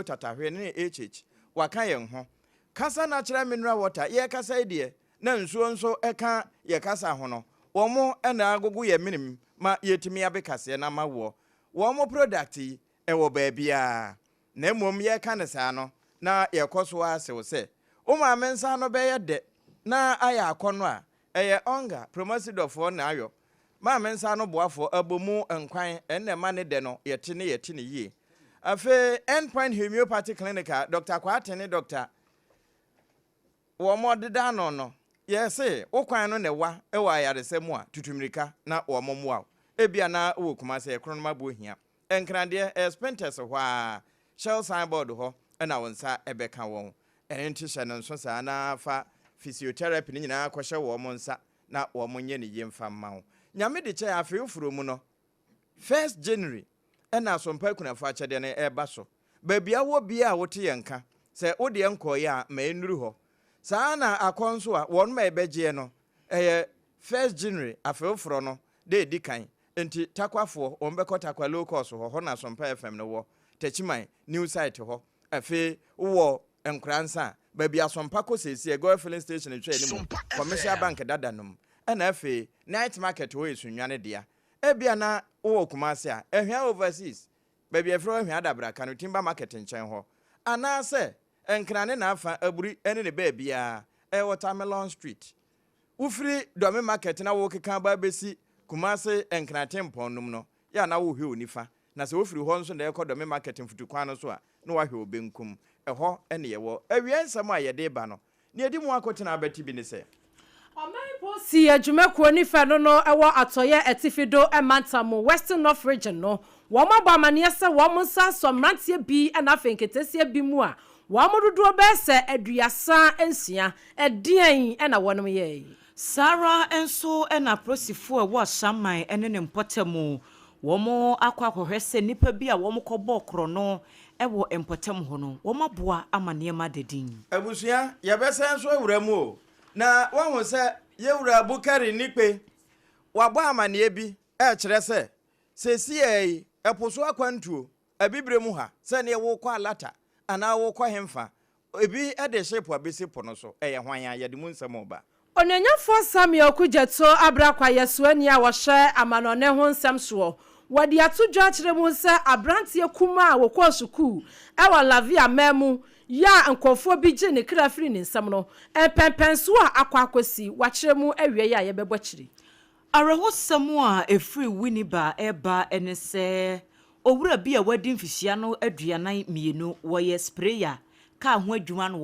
tatahwe ne HH waka yen ho kasa natural mineral water ye kasa idie na nsuo nso eka ye kasa ho no womo na agogo ye minim ma yetimi abekase na mawo womo product yi ewo baabia na emom ye ka ne saa no na ye koso asew se o ma mensa no be ye de na aya akono a eye onga promosidofo na ayo ma mensa no boafo abomu enkwan enne ma ne de no yete ne yie afe endpoint homeopathy clinic Dr. Kwatene Dr. Womo deda no yes okwan no ne wa ewa yaresemu a tutumirika na womomoa ebia na wo kuma se ekronoma bo hia enkrande expenses ho a shell signboard ho na wonsa ebeka won enti hye no nso sa na fa physiotherapy ni nyina akwhye wo mo nsa na wo mo nye ne yemfa mma nyame de che afi ufuru mu no 1st January na SOMPA kunafa chede ne eba so babia wo bia wote yenka se wo de enkoye a ma enuru ho saa na akonso a won ma ebeje no 1st January afi ufuru no de dikan enti takwafo ombeko takwa low cost ho na SOMPA FM no wo tachiman new site ho afi wo enkransa babia SOMPA ko sesi go filling station etwa ni mu commercial bank dadanum na afi night market wo esunwane dia ebia na wo kumase a ehwa overseas baby efro ehwa adabra kanu timber market nchen ho anase enkrane na afa aburi ene ne baabia Watermelon Street ufiri domi market na wo keka ba besi kumase enkrate mponnum no ya na wo hwe onifa na se wofiri ho nso na ekọ domi market mfutukwan no so a na wa hwe obenkum eho ene yewo awiensam a yede ba no ne edi mu akotena abati bi ne se Omaipo si adwumako ni fa no ewo atoye etifido emantamu Western North region no wo mabọ amane se wo monsa somrantie bi na afenketesie bi mu a wo mododo be se aduasa ensia edien na wonom ye Sara enso na prosifo ewo shaman ene ne mpotemu wo mo akwakohwe se nipa bi a wo mo kọbọ kro no ewo empotem ho no wo maboa amane ma dedin abusua ye be se enso awuramu o na won se yewura Bukari nikpe wabo amane bi kire se sesi eposo akwantuo abibremu ha se ne wo kwa alata ana wo kwa hemfa ebi de shape abesi pono so hwan ya yede mu nsem oba onanyafo Samuel Kujeto abrakwa yesuani a wo hye amanone ho nsem so wadi atodwa kire mu se abrantie kuma a wo kwa suku ewa lavia memu ya nkofo bi je ne krafiri ne nsem no empenpenso a akwakosi wa kire mu awie ya yebebo kire araho samu a efri winiba eba enese owura bi a wadi mfisia no aduanan mienu woye sprayer ka ho adwuma no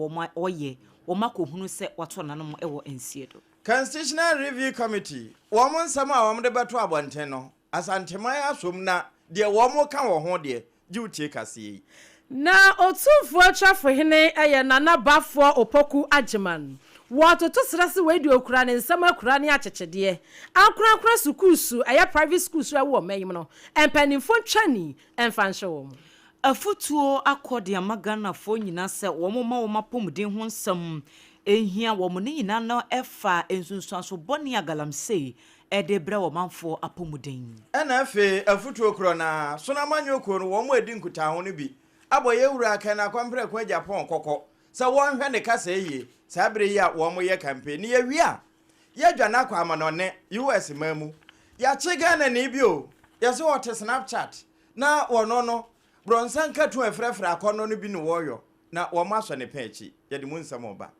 wo makohunu se wato nanom ewo ensiedo Constitutional Review Committee wo mo nsam a wo de beto abonten no asanteman asom na de wo mo ka wo ho de jiutie kase na otumfo atwafo hene nana bafo opoku ageman wato to srase we de okura ne nsam akura ne achechede akura sukusu private schools wo mayim no empanimfo twani emfanhye wo afutuo akode amagana fo nyina se wo moma wo mapomden ho nsam ehia wo ne nyina no efa ensunsuaso boni agalamse edebra wo manfo apomden ena afe afutuo kro na sonamanyo ko no wo mo edi nkuta ho no bi aboye wura aka na kwampre kwa Japan kokko se won hwe ne kasa yi sabre yi a wo mo ye campaign ye wi a ye dwana kwa amanone US mamu ya chega na ne bi o ye se wote Snapchat na wono no bronsan katu efrefra akono no bi ne woyo na wo maso ne pechi ye de mu nsam oba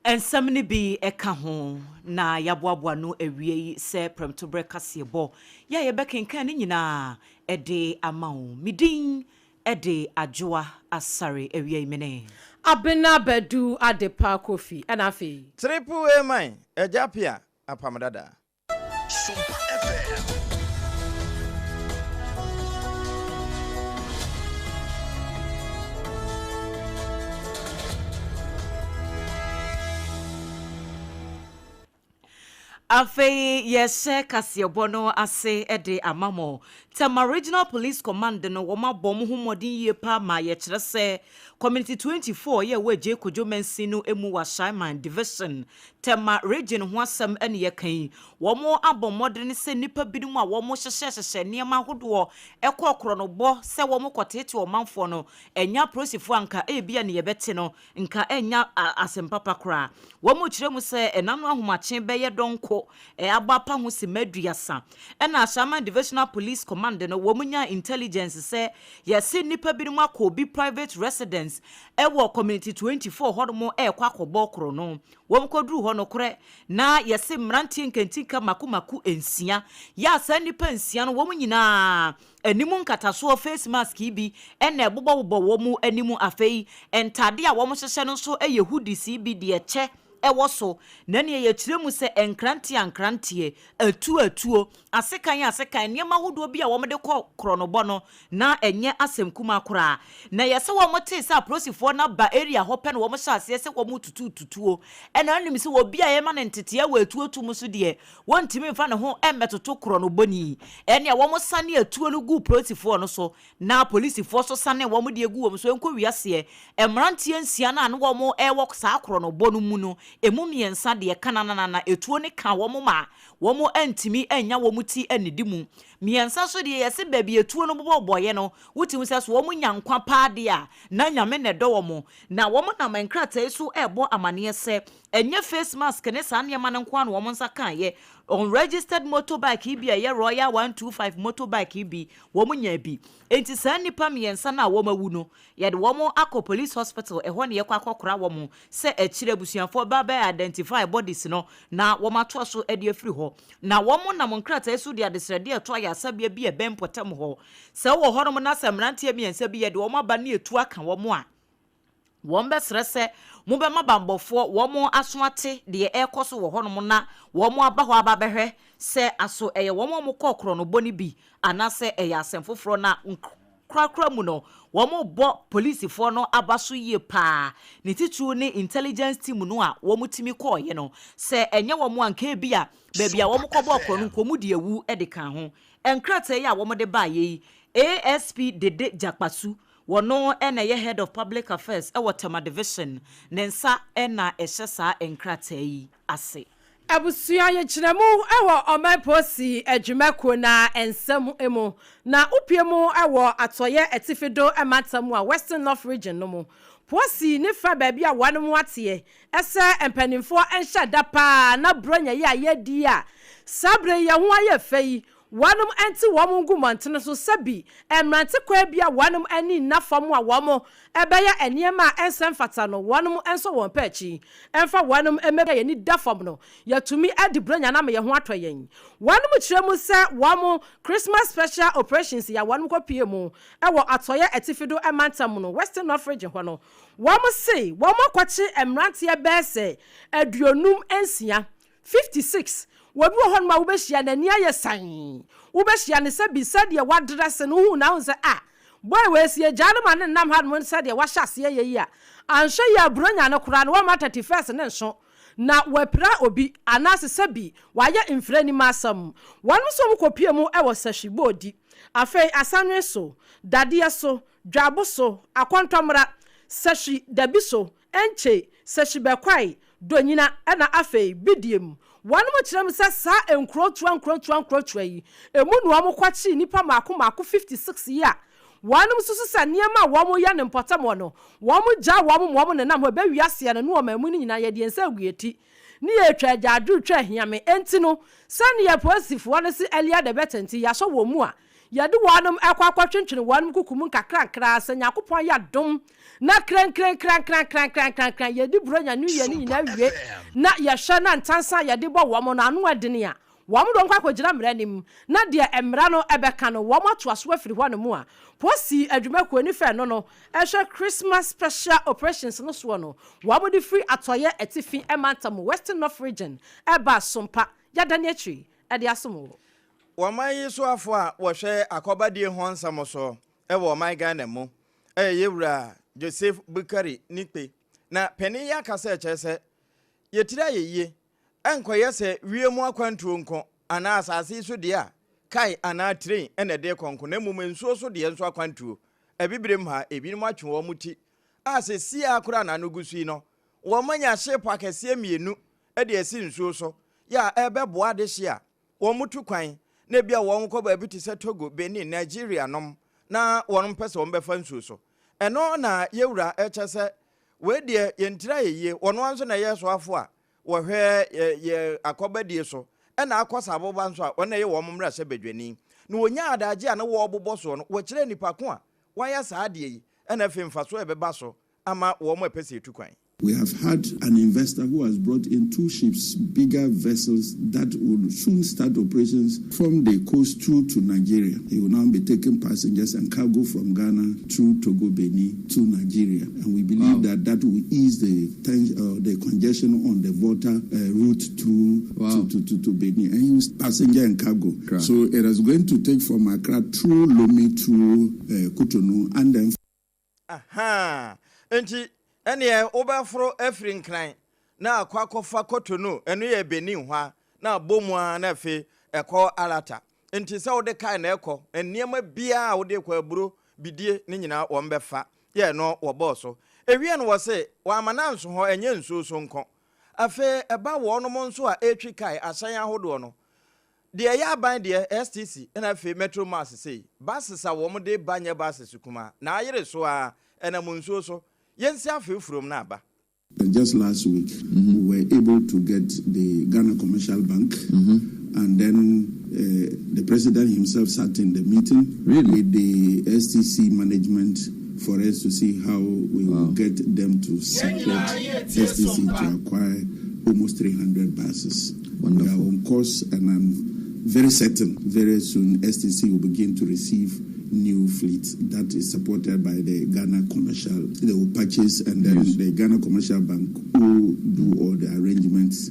ensam ne bi eka ho na yaboaboa no awie se premtobre kasebo ya ye bekenkan ne nyina ede amawo midin ede ADWOA ASARE ABENA ADEPA Kofi anafi triple A man ejapia APAM DADAA SOMPA FM Afei yeshe kasiyebono ase ede amamo. Tema Regional Police Command no woma bom humodin ye pa ma ye kyerɛ sɛ Community 24 ye weje kojo mensi no emu wa Shaiman Division. Tema region ho asɛm ene ye kan. Womo abomodene sɛ nipa binom a womo hyehye nneɛma hodoɔ ɛkɔ kronobɔ sɛ womo kɔtete ɔmanfo no enya prosifo anka ebia ne yebɛte no nka enya asempapa kra. Womo kyerɛ mu sɛ enam no ahomakye bɛyɛ donko abapa ho se maduasa. Ɛna Shaiman Divisional Police Command no womunya intelligence sɛ yɛse nipa binom akɔ bi private residence ɛwɔ Community 24 hodomo ɛkɔ akɔbɔ kro no. Wom kodru ho no korɛ na yɛse mrantie nkentinka makumaku ensia ya sa nipa ensia no wom nyinaa animu nkataso face mask bi ɛna ɛbobɔbobɔ wom animu afei entade a wom hyehyɛ no so ɛyɛ hoodies bi de ɛkyɛ ɛwɔ so na ne yɛ kyerɛ mu sɛ enkrantie atuo asekan nneɛma hodoɔ bi a wɔn de kɔ kronobɔ no na ɛnyɛ asɛm kuma koraa na yɛsɛ wɔn te sɛ aprosifoɔ na ba area hɔ pɛ no wɔn hyɛ aseɛ sɛ wɔn tutuo ɛna anim sɛ obi a yɛma ne ntete ɛwɔ atuo tu mu so deɛ wɔn ntumi mfa ne ho ɛmmɛtoto kronobɔ ni ɛne wɔn sane atuo no gu aprosifoɔ no so na polisifoɔ so sane wɔn de egu wɔn so nkɔ wiaseɛ ɛmrantie nsia na ne wɔn ɛwɔ saa kronobɔ no mu no emu miensa de kanana na etuo ne ka wo ma wo antimi anya wo ti anidi mu miensa so de yesi baabi etuo no boboye no wuti mu se so wo nyankwa paade a na nyame ne do wo na wo na mankrata so ebo amane se enye face mask ne sa ne ma ne nko an wo nsa kan ye unregistered motorbike bi a Royal 125 motorbike bi wo nya bi enti sa nipa miensa na wo mawu no ye de wo akọ police hospital ehọ ne ye kwa akọkora wo se akire busuafo ba identify bodies no na wo mato so e de afiri ho na wo na monkrata so de adesrede eto ya sabia bi e bempotam ho se wo ho no na samrantie miensa bi ye de wo ba na etu aka wo a won be srese mo be mabambofo wo asoate de ekoso wo hono na wo aba ho aba behwe se aso eye wo mo kokoro no boni bi anase eye asemfoforo na krakra mu no wo bo policefo no abaso yie pa ne titu ne intelligence team no a wo timi koye no se enye wo anka bi a baabi a wo kɔbɔ koro no komu de ewu de kan ho enkrata ye a wo de ba ye ASP Dede Jakpasu wono ena ye head of public affairs e Tema division nensa ena ehye saa enkrata yi ase Abusua ye kyeremu ewo omai posi adwumako na ensam emu na upiemu ewo atoye etifido ematamu a Western North region no mu posi ne fa baabi a wanum ate ese empanimfo enhya da pa na bronya ye ayedi a sabre ye ho aye fei wanum enti wom ngumantene so sabi emrante kwa bia wanum ani nafam a wom ebeya eniema ensem fata no wanum enso won pachi emfa wanum emebe ye ni dafam no yatumi adibranya na me ye ho atoyen wanum kiremu se wom Christmas special operations ya wanum kopie mu ewo atoye etifido emantam no Western North region ho no wom se wom akwachi emrante bese aduonum ensia 56 wabi wo hon ma wo behia na ni ayesan wo behia ne se bi se de wadress no hu na unse boy we sie janu ma ne nam had mo se de wa hyase ye yi a anhwe ya bronya ne kura no wa ma 31st ne nso na wapra obi anase se bi wa ye infrani masam wanu so mo kopie mu e wo sahwibodi afei asanwe so dade so dwabo so akontomra sahwi dabi so enche sahwi bekwai donyina na afei bidiem wanu mo kyerem se sa enkrotua yi emu no am kwachi nipa mako 56 yi a wanu susu sa niema wo mo ya ne mpotam no wo mo ja wo mo ne nam ho ba wiase na no ma mu ni nyina ye de ensa agueti ni ye twa jadu twa hiame enti no sane ye posifo no se elia de betenti ya so wo mu a ye de wanum akwa twentwene wanum kukumu nkakra asanya kopon ya dom na kran ye di bronya nu ye ni nyina wie na ye hwe na ntansa ye de bo wo mo na anu adene a wo mo don kwa kwagina mranim na de emra no ebeka no wo mo to aso afiri ho no mu a posi adwumako ni fe no ehwe Christmas special operations no so no wo mo di free atoye etifi emantam Western North region eba SOMPA yadane atwi e de asomo Wamayi so afo a wo hwe akobadie ho nsam so e wo my Ghana mu yewura Joseph Bukari Nikpe na peni ya kasa chese yetira yeye enkoye se wiemu akwantuo nko ana asase so de a kai ana train ene de konko na mum nsuo so de nso akwantuo ebibirem ha ebinim atwe wo muti ase sia akura na no gusui no wo manya ship akese mienu e de esi nsuo so ya ebe boa de hia wo mutu kwan na bia wo nko ba bi ti se Togo Benin Nigeria nom na won pese wo befa nsuo so eno na yewura echese we de yentira yeye wono anso na yeso afo a wo hwe ye akobadie so ena akosa aboba nso a wona ye wo mmra se badwani na wonya adaje a na wo obobọ so no wo kire nipa ko a waya saa de yi ena femfa so ebeba so ama wo mo epese etukwan. We have had an investor who has brought in 2 ships, bigger vessels that will soon start operations from the coast through to Nigeria. They will now be taking passengers and cargo from Ghana through Togo, Benin to Nigeria. And we believe that will ease the congestion on the water route through to Benin and use passenger and cargo. So it is going to take from Accra through Lomé to Cotonou and then. Aha! Ene obafro efrin kran na akwakofa Cotonou enu ye Benin hwa na bomua na fe eko alata enti se wode kai na eko enniema bia wode kwa aburo bidie ne nyina wo mbefa ye no wo boso ewie no wo se wa amananso ho enye nso so nko afe eba wo no mo nso a etwi kai asan ahodo no de ya ban de STC na fe Metro Mass sei basesa wo mo de banye basese kuma na ayere so a ena mo nso so. Just last week, we were able to get the Ghana Commercial Bank, and then the president himself sat in the meeting with the STC management for us to see how we will get them to support STC to acquire almost 300 buses. We are on course, and I'm very certain very soon STC will begin to receive new fleet that is supported by the Ghana Commercial. They will purchase, and then the Ghana Commercial Bank will do all the arrangements.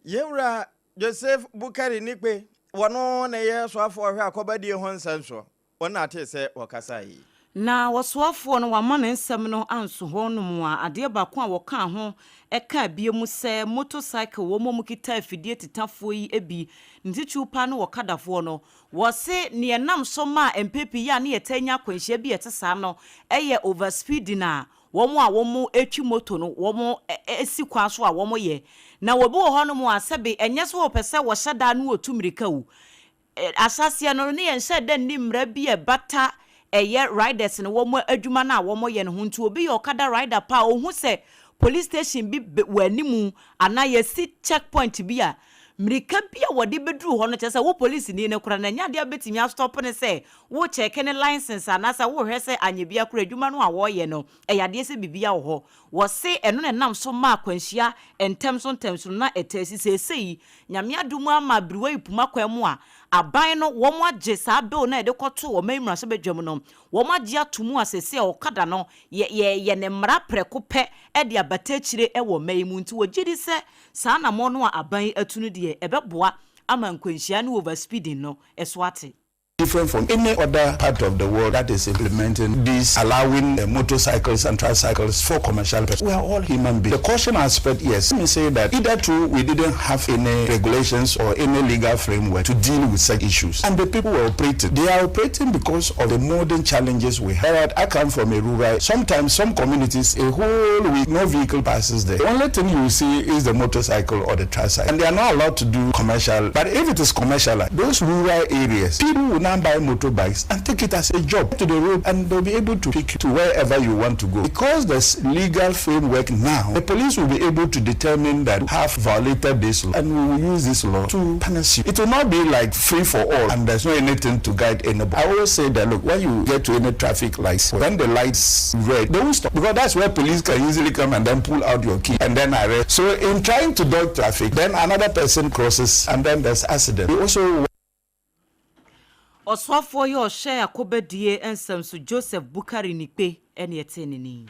Yewra Joseph Bukari Nikwe wano na yeso afo hwe akobadie ho nsanso wona ate se wakasa yi na wosoafo no wama ne nsem no anso ho no mu a ade ba ko a woka ho eka bie mu se motorcycle wo mo kita afidie titafo yi ebi ntichupa no wokadafo no wo se ne enam so ma empepi ya ne yetanya kwanhia bi etesa no eye overspeed na womo a womo etwi moto no womo esi kwa so a womo ye na wobi wo ho no mu asebe enye so wo pese wo hyada no otumirika wu asase no ne yenhye da ni mra bi e bata eye riders no womo adwuma na womo ye ne ho nti obi ye okada rider pa ohun se police station bi wanimu ana ye si checkpoint bi a Mrika bia wodi bedru ho no chese wo police ni ne kura na nya de betimi stop ne se wo check ne license anasa wo hwe se anyebia kura adwuma no a wo ye no eyade se bibia wo ho wo se eno ne nam so ma kwanhia entem so na etesi sesei nyame adumu ama briwa ipuma kwam a aban no wo mo age sa bill na de koto wo memra se bedwam no wo mo age atumu asese o kada no ye ne mra preko pe e de abatachire e wo maimu nti wo gidi se sa na mo no a aban atunu de ebeboa ama nkwanhia no overspeeding no eswate different from any other part of the world that is implementing this, allowing motorcycles and tricycles for commercial purposes. We are all human beings. The caution aspect, yes, let me say that either true, we didn't have any regulations or any legal framework to deal with such issues. And the people were operating. They are operating because of the modern challenges we had. I come from a rural, sometimes some communities, a whole week, no vehicle passes there. The only thing you see is the motorcycle or the tricycle. And they are not allowed to do commercial. But if it is commercial, those rural areas, people will not buy motorbikes and take it as a job to the road, and they'll be able to pick you to wherever you want to go. Because there's legal framework now, the police will be able to determine that you have violated this law, and we will use this law to punish you. It will not be like free for all and there's no anything to guide anybody. I always say that, look, when you get to any traffic lights, when the light's red, they won't stop, because that's where police can easily come and then pull out your key and then arrest. So in trying to dodge traffic, then another person crosses and then there's accident. We also Oswafo yo share akobedie ensem so Joseph Bukari Nikpe ene etenini.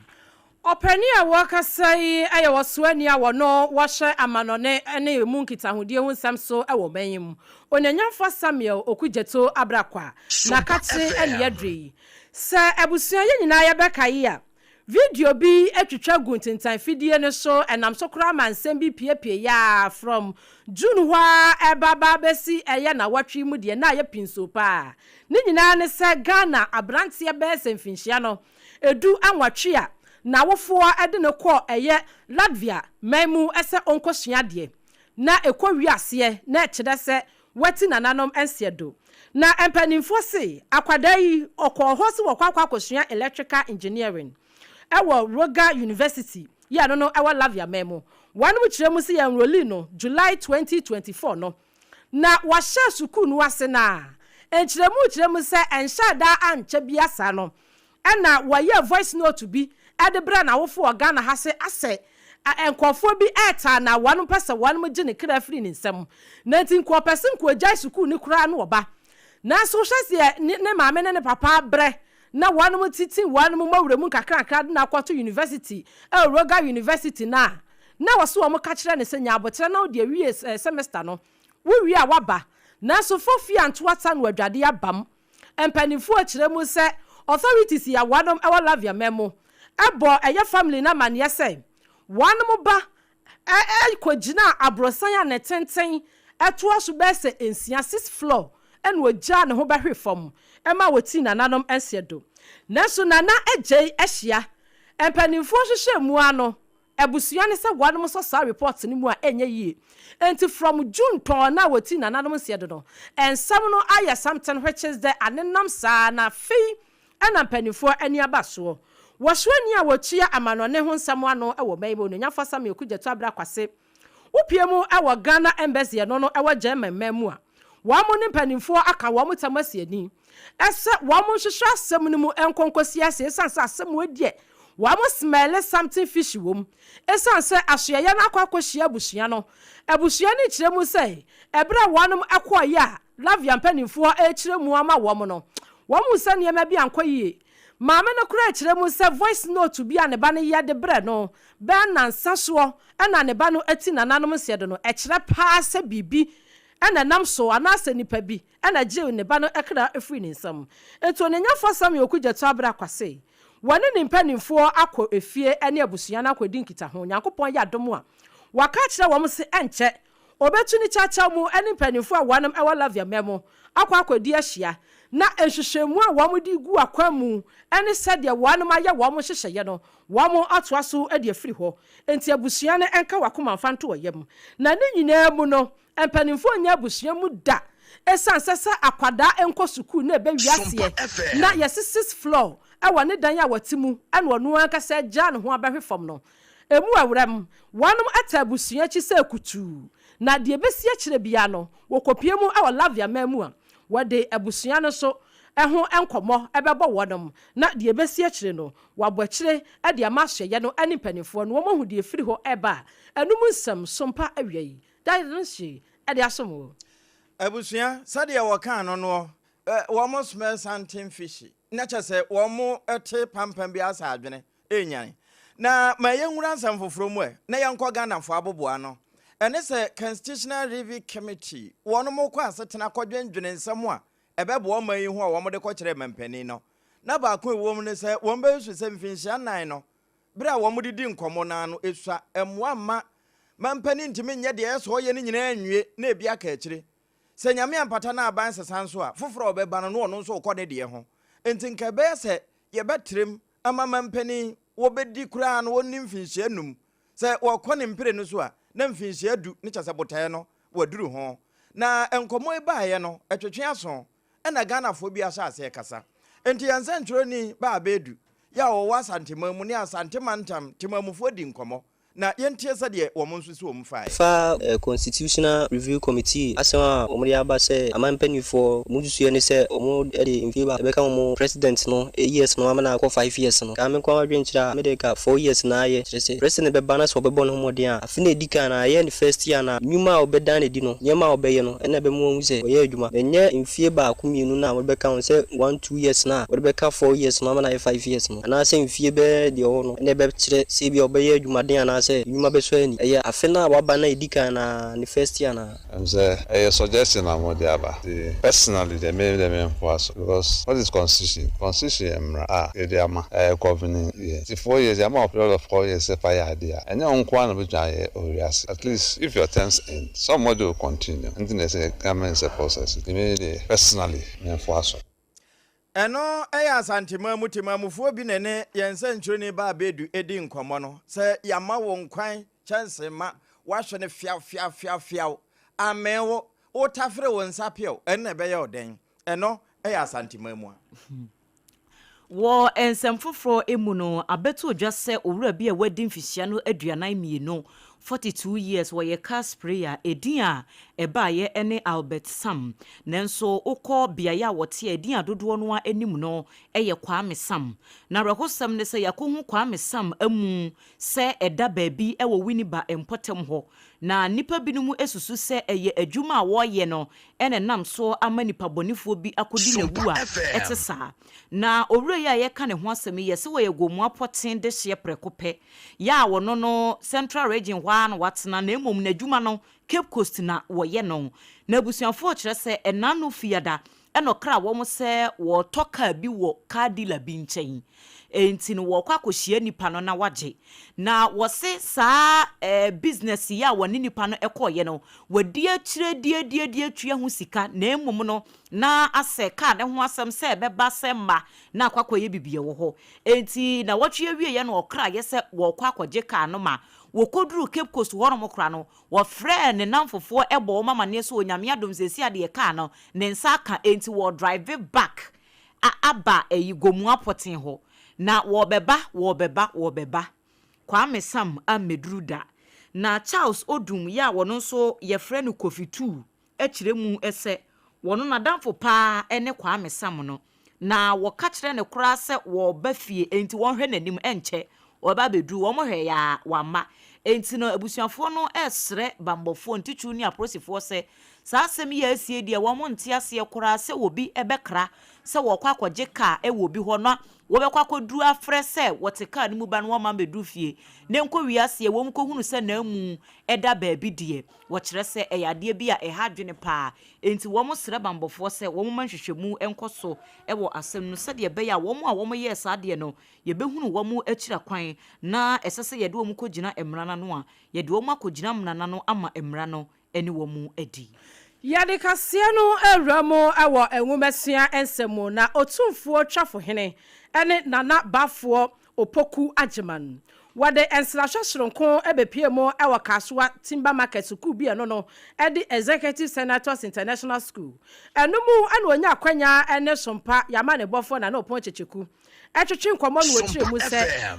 Opani a wakasai aya waswani a wono wahye amanone ene mu nkitahudie hu nsam so e wo banyim. Onanyamfa Samuel Okujeto Abrakwa na kate ene yadri. Sa abusua ye nyina ya bekayi a video bi etwetwa guntintan fidie ne so enam so kra mansem bi piepie ya from June hwa ebaba besi eye na watwe mu de na ye pinso pa ni nyina ne se Ghana abrantie be semfinhia no edu anwatwe a na wofo ede ne kɔ eye Latvia memu ese onkosua de na ekɔ wiase na ekide se wati nananom ensiedo na empanimfo se akwada yi okɔ ho se wokwa akosua electrical engineering ewo Roga University ya no ewo Latvia memu wanu kire mu se ya enrolli no July 2024 no na wahye suku no ase na kire mu se enhyada anche biasa no na waye voice note bi adebra na wofo Ghana ha se ase enkofo bi eta na wanu pese wanu gine kra free ni nsem na ntin ko pese ko agya suku ni kra no oba na so hwese ne maame ne papa bre na wanu titi wanu mawremu kakra na akwato university Roga University na waso wo ka kire ne senya abotre na de wie semester no wo wie a waba na so fofi antwata no adwade abam empanifo kire mu se authorities ya wanu ewa Latvia memo ebo eye family na mane se wanu ba kogina abrosan ya ne tenten eto aso be se ensia 6th floor ene ogya ne ho behwe fam ema woti nananom ensiedo naso nana ejei ehia empanimfo hwehwe mu ano ebusua ne se wanu so sa report ni mu a enye yie enti from June to na woti nananom ensiedo no ensam no aya something which is the anenam sa na fi ena empanimfo ani abaso washwani a wochia amanone ho nsam ano ewo baibo no nyafo sam yokujeto abra kwase upiemu ewo Ghana embassy no ewo German memu a wamo ne mpanimfo aka wamo tamasi ani ese wamo hwehwe asem no mu enkonkosi ase sansa asem wadie wamo smell something fishy wom esanse ahye na akwakohia abusua no abusua ne kire mu sei ebra wanom akoye a Latvia mpanimfo kire mu ama wom no wamo sane ma bi ankoye maame no kura kire mu se voice note bi ane ba ne yede bre no be na nsaso na ne ba no ati nananom sedo no kire pa se bibi ena nam so anase nipa bi ena je ne ba no ekra efri ni nsam eto ne nyafo sam yokujeto abra kwase wane ne mpanimfo akọ efie ene abusua na akodi nkita ho Nyankopon ya dom a waka kire wo se enche obetu ni chacha mu ene mpanimfo a wanam ewa Latvia memo akodi ahia na ehwehwemu a wo di gu akwamu ene sede wanam aye wo mo hyehyeye no wo mo atoaso ade afiri ho enti abusua ne enka wakoma mfanto oyem na ne nyina mu no empanimfo nya abusua mu da esansesa akwada enko suku na ebe wiase na yes 6th floor ewa ne dan ya watimu ene onu anka se gya ne ho abehwe fam no emu awram wanum atabusua chi se kutu na de besie kire bia no wokopiemu ewa Latvia mamu a wode abusua no so eho enkomo ebebo wodom na de besie kire no wabokire e de amahye no ani panifo no wo mahudi efiri ho eba enum nsam sompa awiei daidanshi e de asomo abusua sade wakan no wo mo smell something fishy na chese wo mo ete pampam bi asa adwene enyan na mayenwura nsam foforo mu na yankọ Ghana fo aboboa no ene se constitutional review committee wono mo kwa asetena kodwendwene nsam a ebebo o mayi ho a wo mo de kokire mampani no na ba ko ewo mu ne se wo mba su se mfinhia nan no bra wo mo didi nkomo na no esua emwa ma mampani ntimi nye de eso ye ne nyina anwie na ebi aka akire se nyame ampata na aban sesanso a foforo obeba no no nso ukode de ho enti nka be se ye betrem ama mampani wo bedi kura no woni mfinhia num se wo kone mpire no so a na mfinhia du ne chase botae no waduru ho na enkomo ebaaye no etwetwe aso na Ghana fo bi asase kasa enti yansa ntro ni ba abedu ya wo wasantemamu ne asantemantam temamufo di nkomo na yentie sade wo monso si wo mfa constitutional review committee asema omuri aba se amampanifo mudusu ne se omo de infiba beka mo president no years no amana akọ 5 years no ka me kwa wadwenchira medeka 4 years na aye se president be bana so bebo no modin a afine edika na aye the first year na nyuma obedan edi no nyema obeye no ena be mo se oye adwuma enye infiba akumienu na wobeka on se 1-2 years na wobeka 4 years no amana 5 years no na se infibe de ho no ena be kire se bi obeye adwuma den na say nyuma be so ani eye afena waba na edika na the first year na I'm say a suggestion am dey aba personally they make them enforce because what is constitution emra dey ama governing year 4 years am of period of 4 years if I had there and you nkwa na be orias at least if your terms end somebody will continue and they say government is a process they may personally enforce. Eno eya santima mutimamufuo bi nene yense ntwoni ba bedu edi nkomo no se yama wo nkwan chance ma wahwe ne fiaw amewo o tafre wo nsapio enne be ye oden eno eya santima mu a wo ensem foforo emu no abeto odwa se owura bi a wadi mfisia no aduanan mienu 42 years where cast prayer edin a ebaye ene Albert Sam nenso ukọ biaya wote edin adodo no a anim no eye Kwame Sam na rekosam ne se yakohu Kwame Sam amu se eda baabi ewo winiba empotem ho na nipa binumu esusu se eye adwuma a woye no ene nam so ama nipa bonifuo bi akodi na wu a etesa na owure ya ye ka ne ho asem ye se wo ye gomu apoten de hye prekope ya wono no Central Region na watna na emom na adwuma no Cape Coast na woye no na abusuafo kire se enano fiada eno kra wo mo se wo toka bi wo kadila bi nchen enti no wo kwa kohia nipa no na waje na wo se saa business ya woni nipa no ekoye no wadi akire die atwa ho sika na emom no na ase ka ne ho asem se beba se ma na akwakoye bibie wo ho enti na watwe wie ye no okra ye se wo kwa kwaje ka no ma wokoduru Cape Coast worom kra no wo frɛ ne namfofo ebo mama ne so onyame adom sesi ade ka no ne nsa ka enti wo drive back aba gomu apoten ho na wo beba Kwame Sam amedruda na Charles Odum ya wono nso ye frɛ no Kofi 2 akire mu ese wono na damfo pa ene Kwame Sam no na wo ka kire ne kora se wo ba fie enti won hwɛ nanim enche oba bedu wo mo hwe ya wama enti no abusuafo no esre bambofo ntichu ni aprosifo se saa asem ya asie die wo mo ntia se kora se obi ebekra se wo kwa kwaje ka e wo bi ho no wo be kwa koduru afre se wote ka ni mu ba no ma bedu fie ne nko wiase wo mko hunu se na mu eda baabi die wo kire se eyade bi a ehadwene pa enti wo mo sre bambofo se wo mo manhwehwemu enkoso e wo asem no se de be ya wo mo a wo mo ye sa de no ye behunu wo mo akira kwan na esese ye de wo mo kogina emrana no a ye de wo mo akogina mnana no ama emra no eni wo mo edi yade kasia no awramo ewo enwumesia ensemo na otumfuo twafo hene ene nana bafo opoku agyeman wade ensrahwe hyeronko ebepie mo ewo kaswa timber market school bi eno no edi executive senators international school enumu ane onya akwanya ene sompa yamane bofo na opon checheku etwetwe nkomo no wotire mu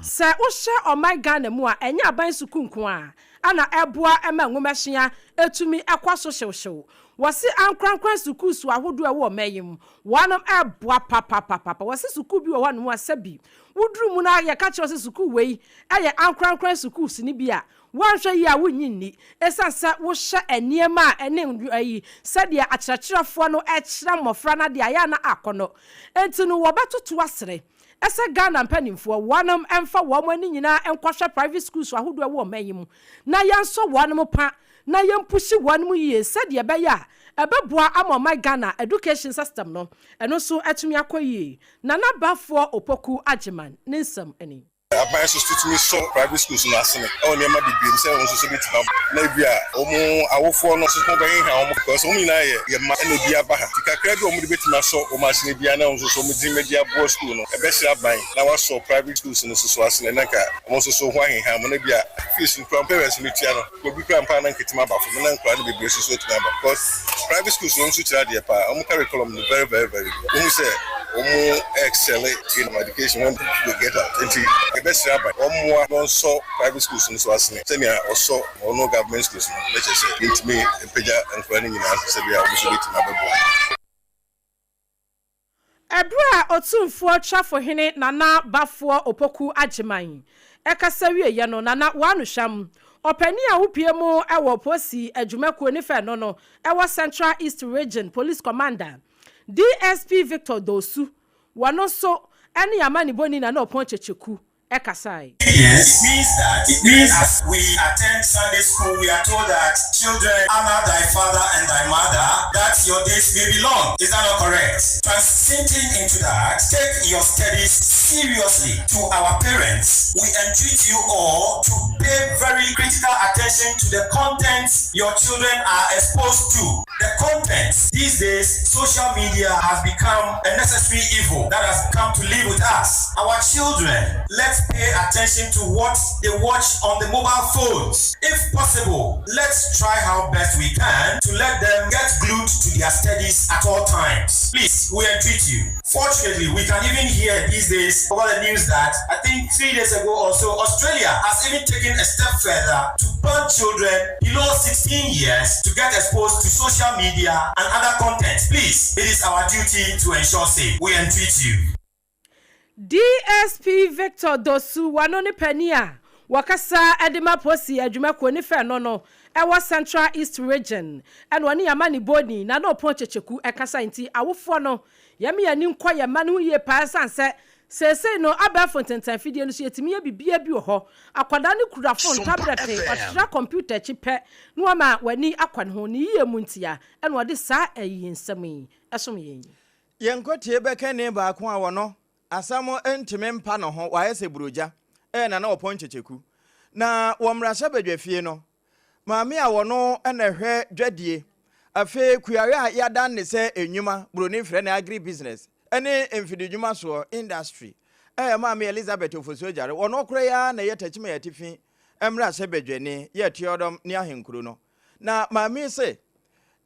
se wo hye oman Ghana mu a enya aban school nko a ana eboa ema nwumehia etumi ekwaso hyewhyew wasi ankrankran school so ahodo e wo mayim wanam eboa papa wasi school bi wo wanu asabi wuduru mu na ye ka kire wasi school wei eye ankrankran school sini bi a wanhwe yi a wonyinni esansa wo hye eniema a ene ayi sade a akyerekyerefo no ekyera mmofra na de aya na akono enti no wo betoto asere ese Ghana mpanimfo wanam emfa wo mo ani nyina enkwahwe private schools ahodo e wo mayim na yanso wanam pa na yempushi wanam yie sade be ya ebeboa amoma Ghana education system no eno so atumi akoyie na nabafo opoku agyeman ninsam eni Aban so me so private schools no asene o ne ma bibiem se won so bitima na bia omo awofo no so ko ben ha omo because omo nyina ye ma na bia ba ha tikakra bi omo de betima so o ma asene bia na won so mo di media board school no e be sira ban na wa so private schools no so asene na ka omo so ho ha mo na bia fees in parents ni tia no ko bi kra mpa na nketima ba fo na nkra no bibie so tia ba because private schools no so tira de pa omo curriculum no very good omo say omo excel in education when they get out best rabbi omwa non so private schools so asene senia also no government schools let's say it me peja and running in as say we are also bit na bebo ebra otumfuo twafo hene nana bafo opoku agyeman ekasawie ye no nana wanu hwam opani a wopie mu ewo posi adwumakuo ni fe no ewo Central East Region Police Commander DSP Victor Dosu wano so ene yamani boni na opon checheku ekasai. Yes, it means as we attend Sunday school, we are told that children, honor thy father and thy mother, that your days may be long. Is that not correct? Transiting into that, take your studies seriously. To our parents, we entreat you all to pay very critical attention to the contents your children are exposed to. The contents these days, social media has become a necessary evil that has come to live with us. Our children, let's pay attention to what they watch on the mobile phones. If possible, let's try how best we can to let them get glued to their studies at all times. Please, we entreat you. Fortunately, we can even hear these days over the news that I think 3 days ago or so, Australia has even taken a step further to ban children below 16 years to get exposed to social media and other content. Please, it is our duty to ensure safe. We entreat you. DSP Victor Dosu wanoni penia wakasa edema posi adwuma ko ni fe no ewa Central East region and wani amani boni na no ponchecheku ekasa nti awofo no yemi ani nkwa yema no ye pa sanse sese no aba fontentan fidie no so yetimi ya bibia bi ho akwada ne kura phone tablet otira computer chipe no ma wani akwan ho ni ye muntia and wade sa ayi nsemi esom yen yenkotie beka ne ba ko awo no asamo entime mpa no ho wa yese buroja na oponchecheku na womrasha badwafie no maame awo no na hwe dwadie afi kuyare a yada ne se enwuma broni frɛ na agri business ene emfididwuma so industry maame Elizabeth Ofosuojare wono okro ya na yetachima yatifi emrasha badwane ye tiodom ne ahenkuru no na maame se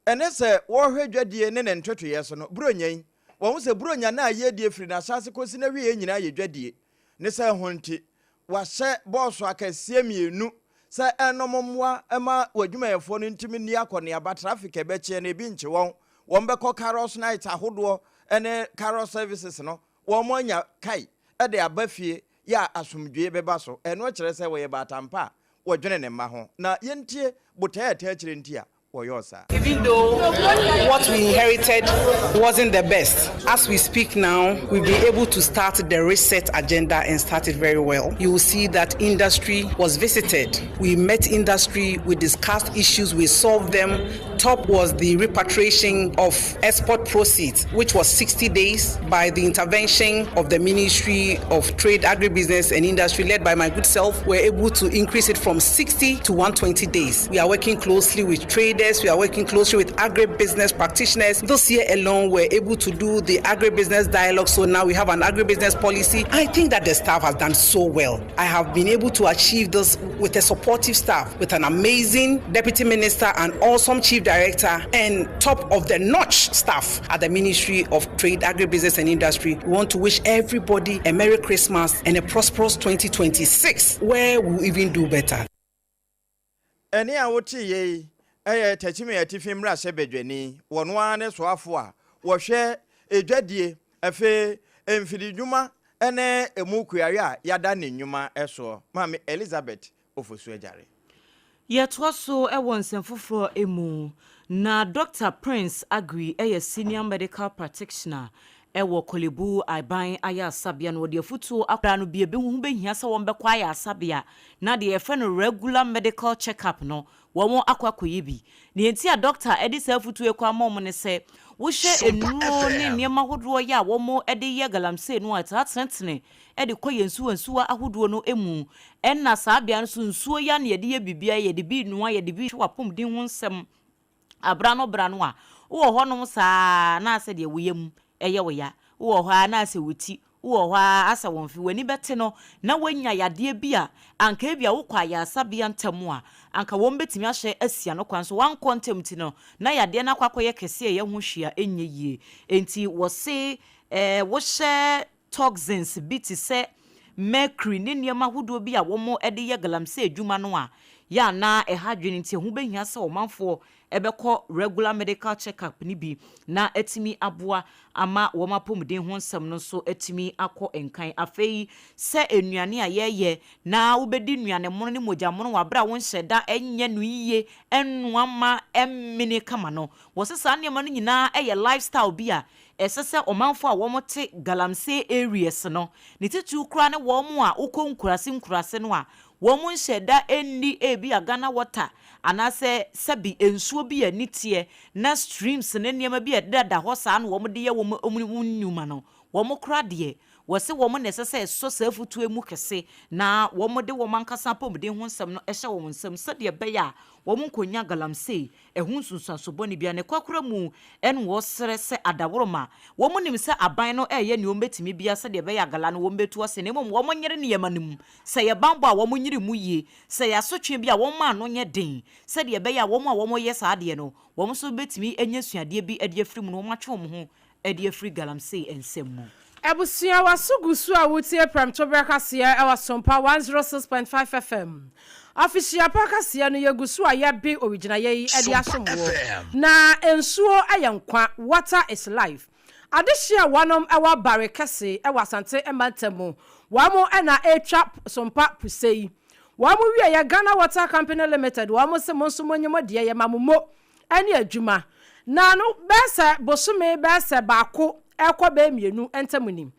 ene se wo hwe dwadie ne ntoto yeso no bronyan wo se bronya na ye die firi na asase kosi na wie nyina ye dwadie ne se honti wahye boss akasie mienu se enomomwa ema wadwumayefo no ntimi ni akone aba traffic ebeche na ebi nche won beko carols night ahodo ene carol services no won monya kai ede abafie ya asomdwe beba so eno kire se we batampa wodwene ne ma ho na yentie botayete akire ntia. Even though what we inherited wasn't the best, as we speak now, we'll be able to start the reset agenda and start it very well. You will see that industry was visited. We met industry, we discussed issues, we solved them. Top was the repatriation of export proceeds, which was 60 days by the intervention of the Ministry of Trade, Agribusiness and Industry, led by my good self. We're able to increase it from 60 to 120 days. We are working closely with traders. We are working closely with agribusiness practitioners. This year alone, we're able to do the agribusiness dialogue. So now we have an agribusiness policy. I think that the staff has done so well. I have been able to achieve this with a supportive staff, with an amazing deputy minister, an awesome chief director, and top of the notch staff at the Ministry of Trade, Agribusiness and Industry. We want to wish everybody a Merry Christmas and a prosperous 2026, where we'll even do better. Tachime yatifi mrasha bedweni wono ane soafo a wo hwe edwadie afi emfididwuma ene emukuyare a yada ne nnwuma eso maame Elizabeth Ofosuojare yetwaso ewon senfoforo emu na Dr. Prince Agri senior medical practitioner ewo Kolebu Aban aya Asabia no de futu akra no bie behu behia se won bekwa aya Asabia na de efe no regular medical checkup no won akwakoye bi ne enti a doctor edi se futu ekwa mom ne se wo hye enu ne niema hodo ya won ede ye galamse no atatentene ede koye nsuwa ahodo no emu enna Asabia no nsuo ya ne ede ye bibia ye de bi nuwa ye de bi hwapom din ho nsem abra no a wo honom saa na ase de woyem eye wo ya wo ho na ase wuti wo ho asa wonfi wani bete no na wanya yade bia anka bia wo kwa ya Asabia ntamu a anka won betimi ahye asia no kwan so wan contempt no na yade na kwakoye kese ye ho hwia enye yie enti wo se wo hye toxins biti se mercury ne niema hodo bia wo mo ede ye galamse adwuma no a ya na ɛha dwene nti ho behia sɛ ɔmanfo ɛbɛkɔ regular medical check-up ni bi na etimi aboa ama wɔn apɔmuden ho nsɛm no so etimi akɔ enkan afei sɛ enuane a yɛyɛ na wobɛdi nuane mono ne mogya mono wabra wo nhyɛda ɛnyɛ no yiye ɛnoama ɛmmene kama no wɔsesa nneɛma no nyinaa ɛyɛ lifestyle bi a ɛsɛ sɛ ɔmanfo a wɔn te galamsey areas no ne titu kura ne wɔn a wokɔ nkurase no a wɔn nhyɛda enni ebi a Ghana water anase sabi ensuo bi anitie na streams ne nneɛma bi ɛdada hɔ saa no wɔn de yɛ wɔn nnuma no wɔn kora deɛ wɔse wɔn na ɛsɛ sɛ so safutu emu kɛse na wɔn de wɔn ankasa pɔmuden ho nsɛm no ɛhyɛ wɔn nsɛm sɛdeɛ bɛyɛ a wɔn nkonya galamsey ɛho nsunsuasobɔ ne bia ne kwakora mu ɛn wɔsrɛ sɛ adaworoma wɔn nim sɛ aban no ɛyɛ ne wɔn betimi bia sɛdeɛ bɛyɛ agala no wɔn betu ɔsɛ ne mmom wɔn nyere ne yɛma nim sɛ yɛ bambɔ a wɔn nyere mu yie sɛ yɛ asotwe bi a wɔn ma no nyɛ den sɛdeɛ bɛyɛ a wɔn yɛ saa adeɛ no wɔn so betimi enye suadeɛ bi ɛde afiri mu no wɔn atwe wɔn ho ɛde afiri galamsey nsɛm mu Ebusia wasugusu a wutie pram tobraka sia ewa SOMPA 106.5 FM. Official pakasia no yegusu a yabi original ye edi asomwo. Na ensuo ayenkwa water is life. Adehia wanom ewa barekese ewa sante emantemu. Wamo ena etwa SOMPA pusei. Wamo wi ya Ghana Water Company Limited wamo se monsumo nyemo de ye mamumo eni adwuma. Na no bese bosume bese baako ekwa be mienu entamunim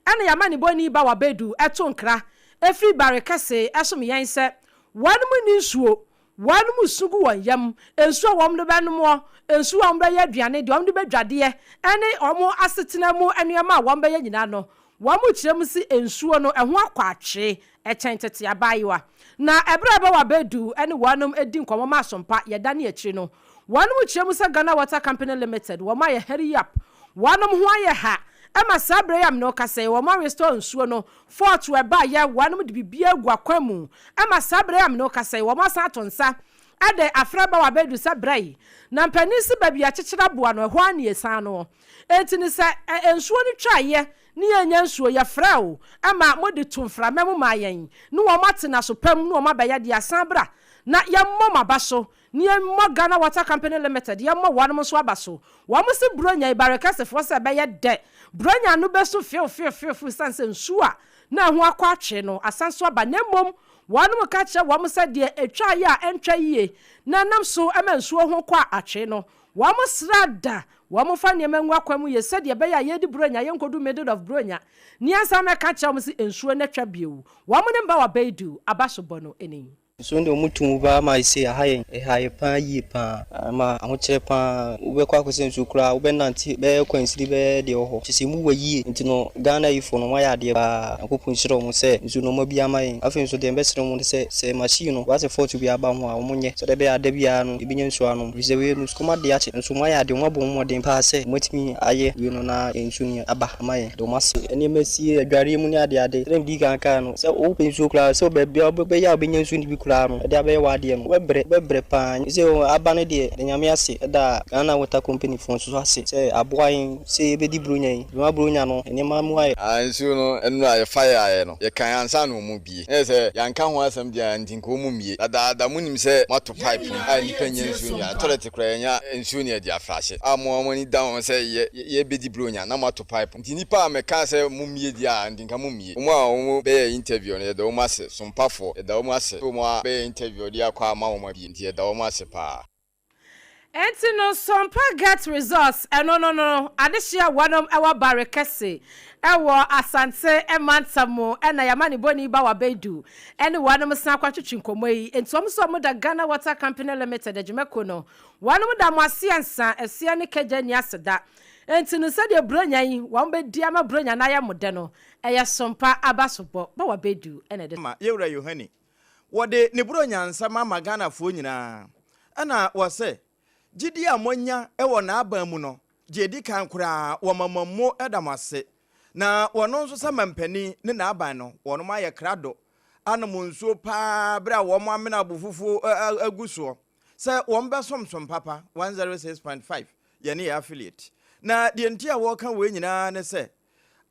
ene yamani boni ba wabedu eto nkra efri barekese esom yen se wanum ni nsuo wanum sugu won yam ensuo wom do benom ensuo wom be ya aduane de wom do bedwade ene omo asetena mu enuama wom be ya nyina no wom kirem si ensuo no eho akwa atwe echentete abayiwa na ebra ba wabedu ene wanum edi nkomo ma SOMPA yeda ne akiri no wanum kirem se Ghana Water Company Limited wom aye hurry up wanom ho aye ha ema sabre yam no kase wo ma restore nsuo no fort we ba ye wanom de bibia gu akwamu ema sabre yam no kase wo ma sa tonsa ade afraba wa bedu sabrai na mpanisi babi a kyekira boa no ho ane esan no enti ni se ensuo ni twaye ni enya nsuo ya frao ema modi tumfra memu ma yen ni wo matena so pam ni wo ma baya de asan bra na yammo mabaso ni yammo Ghana Water Company Limited yammo wanom so abaso wo mo se bronya ibarekase fo se beye de bronya no beso fie sanse nsuo na ho akwa atwe no asanso aba na mom wanom ka kye wo mo se de etwa ye a entwa yie na nam so ama nsuo ho kwa atwe no wo mo srada wo mo fa niam nwa kwamu ye se de beye ye di bronya ye nkodu middle of bronya ni ansa me ka kye wo mo se nsuo na twa biewu wo mo ne mba wa beidu abaso bono eni so ndo mutu ba ma ise haye pa yi pa ma ahokyere pa ubekwa akosensu kura ubenanti be kwansiri be de ho sisi mu wayi nti no Ghana yifo no ma ya de ba akopun shiro mu se nsu no ma bia mai afen so de mbesere mu se machine no wase fort bi aba ho a omunye so de be ade bia no ebinya nsu anu reserve no skoma de ache nsu ma ya de mo bo mo de pa se motimi aye wi no na nsu ni aba mai do mase eni mesi adware mu ni ade dem di kan no se o pensu kura se be bia be ya obinya nsu ni bi de abe wade no webre pan se abane de nyame ase da Ghana Water Company fon so ase se aboain se be di bronya ma bronya no ene ma mu aye ansu no enu aye fire aye no ye kan ansa no mu bie se yanka ho asem dia ntinko mu mie da munim se mato pipe a ni panya nsu nya toilet kra nya nsu nya dia frashe amo ni down se ye be di bronya na mato pipe ntini pa me kan se mu mie dia ntinka mu mie mu a wo be interview no de wo ma se SOMPA fo de wo ma se wo ma be interview dia kwa ma wo ma bi ntie da wo ma se pa enti no SOMPA get results no adehia wanom ewa barekese ewo asante emantamo ena yamani boni ba wa bedu ene wanom san kwatwetwe nkomoyi enti omso mo da Ghana Water Company Limited adwumako no wanom da mo asiansa esia ne kagya ni aseda enti no se de bronya yi won be dia ma bronya na ya mode no eya SOMPA abasobo ba wa bedu ene de ma yewra Yohani wode ne bronya nsama magana fo nyina ana wose gidi amonya ewo na aban mu no jedi kan kura wo mamammo edamase na wono nso samampani ne na aban no wono ma ye krado anum nso pa bra wo mo amena abufufu aguso se wo mbe somsom papa 106.5 ye ne affiliate na de ntia wo kan we nyina ne se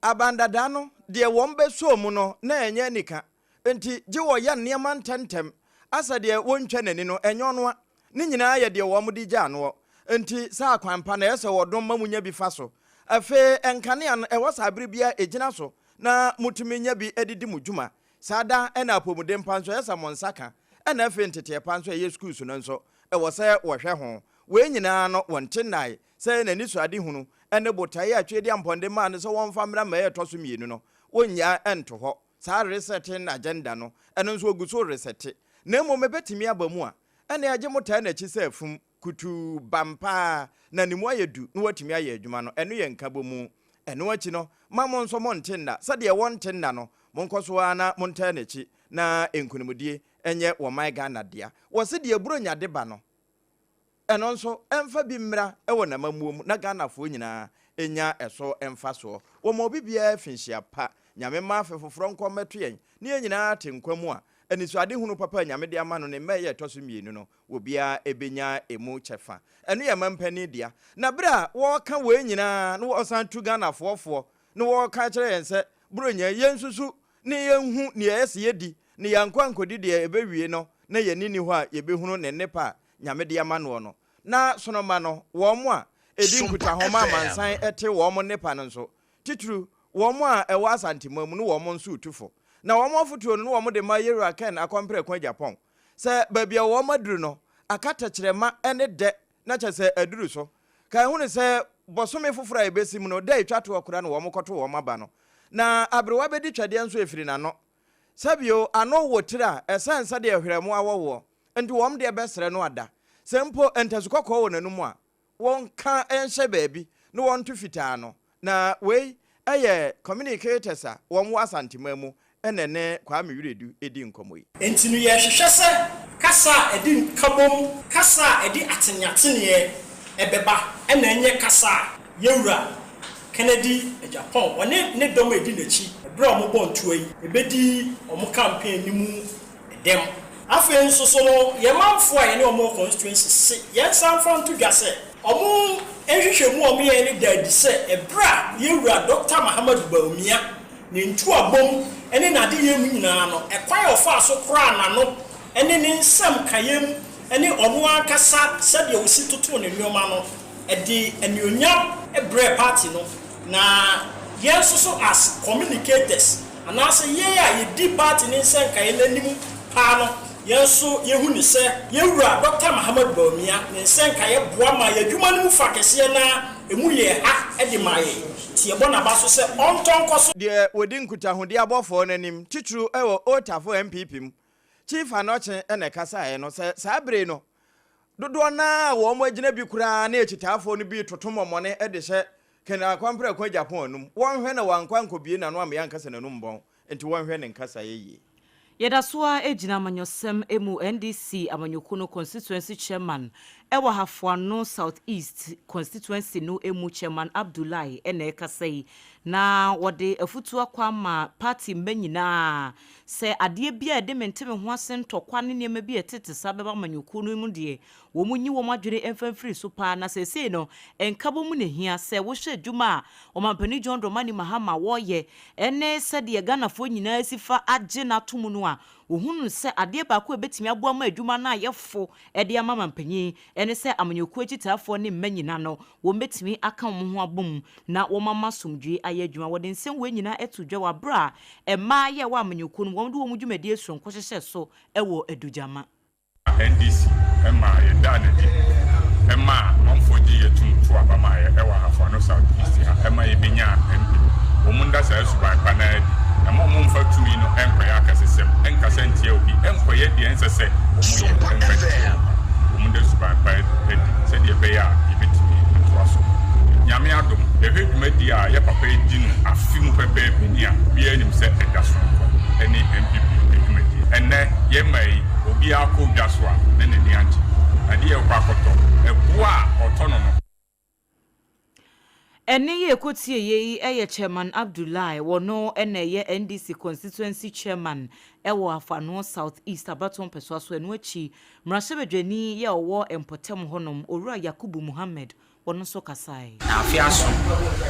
abandada no de wo mbe so mu no na enye nika enti je wo ya niam ntentem asa de wontwa nani no enyo no ni nyina ye de wo mo di gya no enti sa kwampa na yesa wodom mamunya bi fa so afe enkane an ewosa abere bia egina so na mutumi nya bi edidi mudwuma sada ena apomudem panso yesa monsaka ena afe ntete panso ye school so nso ewose wohwe ho we nyina no wontenai se nani so ade hunu ene botaye atwedi amponde ma ne so wonfa mra ma ye toso mienu no wonya ento ho sa resetting agenda no eno nso oguso reset na mo mebetimi abamu a ene age motaa na chi se afum kutu bampa na nimu ayedu no watimi aye adwuma no eno ye nkabomu eno achi no mamo nso montenna sade wontenna no monkoso ana montaa na chi na enkunimudie enye wo my Ghana dia wo se de buronya de ba no eno nso emfa bi mmra ewo na mamuom na Ghana fo nyina enya eso emfa so wo mo bibia finhia pa nyame ma afefoforo nkometo yen ne nyina tenkwam a eniso hunu papa nyame de ama no ne meye toso mienu no obia ebenya emu chefa eno ye mampani dia na bra wo ka we nyina no wo san tu Ghana fofo no wo ka kire yen se buronya yensusu ne yenhu ne yesi yedi ne yankwa nkodi de ebewie no na ye nini ho a ye behunu ne nepa nyame de ama no na sonoma no wo mo a edi nkuta homa mansan ete wo mo nepa no nso titru wo mo a ewa asantemam no wo mo nso utufo na wo mo fotuo no wo mo de ma yero ken akompre kwa Japan se babia wo maduru no akata kirema ene de na chese aduru so kai hunu se bosome fofora ebesim no de twato okura no wo mo koto wo maba no na abrewa bedi twade nso efiri na no sabio ano wotira esansa de ehweremu awowo enti wo mo de besere no ada sempo entazukoko wo nanum a won ka enhye baabi no won to fitaa no na wei eye communicators a won wasantemamu enene kwa mewiredu edi nkomoyi enti no ye hwehwe se kasa edi kabom kasa edi atenyatene ebeba ena enye kasa yewura Kennedy Japan wone ne dom edi nachi ebra omo bontuo yi ebedi omo campaign ni mu edem afen nso so no ye manfo a ye ne omo constituency se ye san fan to dwa se omo ehwehwe mu omo ye ne dadi se ebra yewura Dr. Muhammad Baumia ne ntu abom ene na de yemu nyina no ekwan ofa so kora na no ene ne nsam kayem ene omo akasa se de osi toto ne nyoma no edi enyonya ebre party no na yenso so as communicators and as ye ya ye di party ne nsan kaye nanim pa no yenso yehu ni se yewura Dr. Muhammad Baumia ne nsan kaye boa ma ye dwuma no fa kese na emu ye ha edi maye tie bona ba so se ontonko so de wodi nkuta ho de abofo nanim titru ewo otafo MPP m chief anoche ene kasa ye no se sabre no dodo na wo mo agina bi kura na echitafo no bi totomo ne ede hye kena kwampre kwa Japan num won hwe na wankwa nkobie na no am yankasa nanum bon enti won hwe ne nkasa yeye Yedaswa ejina manyosem emu NDC amanyokuno constituency chairman ewa hafuano Southeast constituency no emu chairman Abdullahi ene kasei na wode afutua kwa ma party menyina se adie bia de menteme ho asento kwa ne niam bia tete sabeba manyokuno mu de wo munyi wo madwene emfamfiri so pa na sese no enkabo mu ne hia se wo hwe dwuma o mampani John Dramani Mahama woye ene se de Ghana fo nyina asifa agye na tomu no a ohunu se ade ba ko ebetimi aboa ma adwuma na yefo ede ama mampanyi ene se amanyoku agitafo ne mmanyina no wo betimi aka wo ho abom na wo mama somdwe aye adwuma wode nsem we nyina etudwa wa bra ema ye wa amanyoku no wo de wo mudwumadi esronko hyehye so ewo adujama NDC ema ye dadadi ema monfoji yetumtu abama ye ewa afano Southeast ha ema ye benya omunda sa suban panadi na mo mfa tumi no enkoya akasesem enkasa ntia obi enkoya di ensese omuye enkoya omunda suban panadi se de be ya ibetimi atwaso nyame adom ehwe dwumadi a ye papa edin afimu pepe benia bia nim se edaso eni MPP dwumadi enne ye mai obi akọ dwaso a ne ne anti ade ye kwa akoto ebua otonono ene ye kotie ye eye chairman Abdullahi wono ene ye NDC constituency chairman ewo afano Southeast abaton peswa so enu achi mrashebedwani ye owo empotem honom owura Yakubu Muhammad wono so kasai na afiaso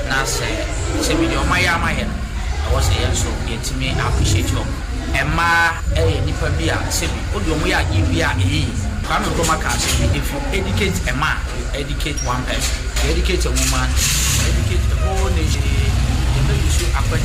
na se bi o maya no I was yenso yetimi appreciate you Emma nipa bi a sebi odi omo ya agi bi a Kwame Nkrumah ka say if you educate a man, you educate one person. You educate a woman, you educate the whole nation. You know you should happen.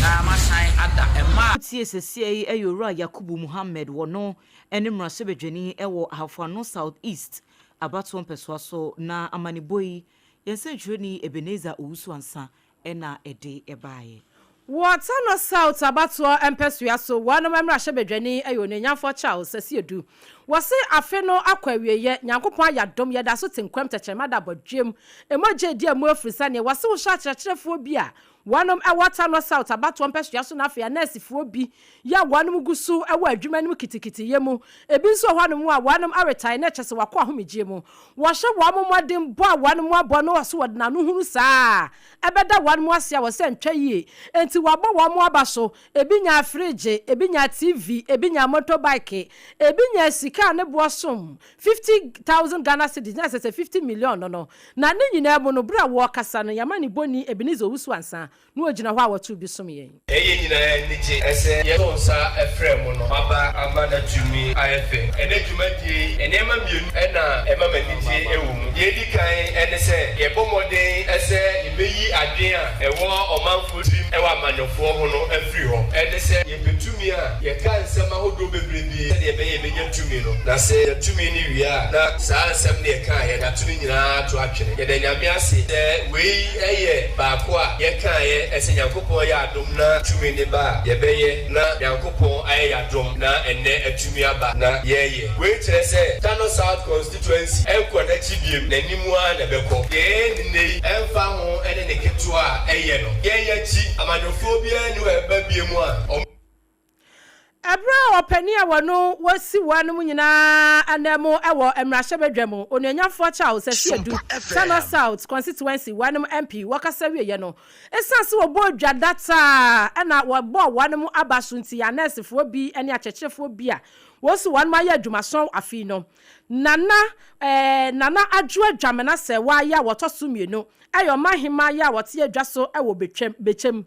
Na ma sign ada Emma TSCA Ayora Yakubu Muhammad wono enimra sebedwani ewo Ahafano South East abato mpeswaso na amaniboi yensenjweni Ebenezer Owusu-Ansa ena ede ebaye. Watano South abato mpeswaso wano memra sebedwani ayo nenyafo Charles Sesiedu wase afeno akwawieye nyankopon ayadom yeda so tenkwam techemada bodwem emoje di amu afrisa ne wase wo sha kyerkyerefo bi a wanom watano South abato mpeswaso na afia nursefoɔ bi ya wanom gusu ewa adwuma nim kitikiti yemu ebi nso hwanom a wanom aretire na kyese wakɔ ahomegye mu wo hye wamomodem bo a wanom abo no waso wodna no hunu saa ebeda wanom asia wo se ntwa yie enti wabo wamo aba so ebi nya fridge ebi nya TV ebi nya motorbike ebi nya sika ne bosom 50,000 Ghana cedis na say 50 million no na ne nyina ebo no bra wo kasa no yamani boni Ebenezer Owusu-Ansa no ogina hɔ a watu bi som yen nyina nije ese ye onsa efrem no baba amana tumi ayefe ene dwumadie enema mienu ena emamanije ewum ye di kan ene se ye bomode ese ibeyi adwen a ewo omanfo dim ewa amanyofo ho no afri ho ene se ye betumi a ye kan sema hodo bebrebi ye be ye benya tumi no na se ye tumi ni wia na saa nsem ne ye kan ye da tumi nyina to atwene ye da nyame ase wei eye baako a ye kan ye ese nyankopon ya adom na tumi ne ba ye beye na nyankopon aye adom na enne atumi aba na ye we kire se Tano South constituency enko na chibiem na nimu a na beko ye nei emfa ho ene ne keto a eye no ye chi amanyofo bia ni we ba biemu a Ebra opani a wano wasi wanom nyina anamo ewo emrahye bedwam onuanyafo Charles Sesiedu Tano South constituency wanom MP wakasa wiye no esanse wo bodwa data na wo bo wanom abaso nti ya nursefo bi ene akyekyrefo bi a wosu wanom aya adwumason afi no nana adwoa dwamena se wa ya wotoso mienu ayo mahima ya wote adwaso ewo bechem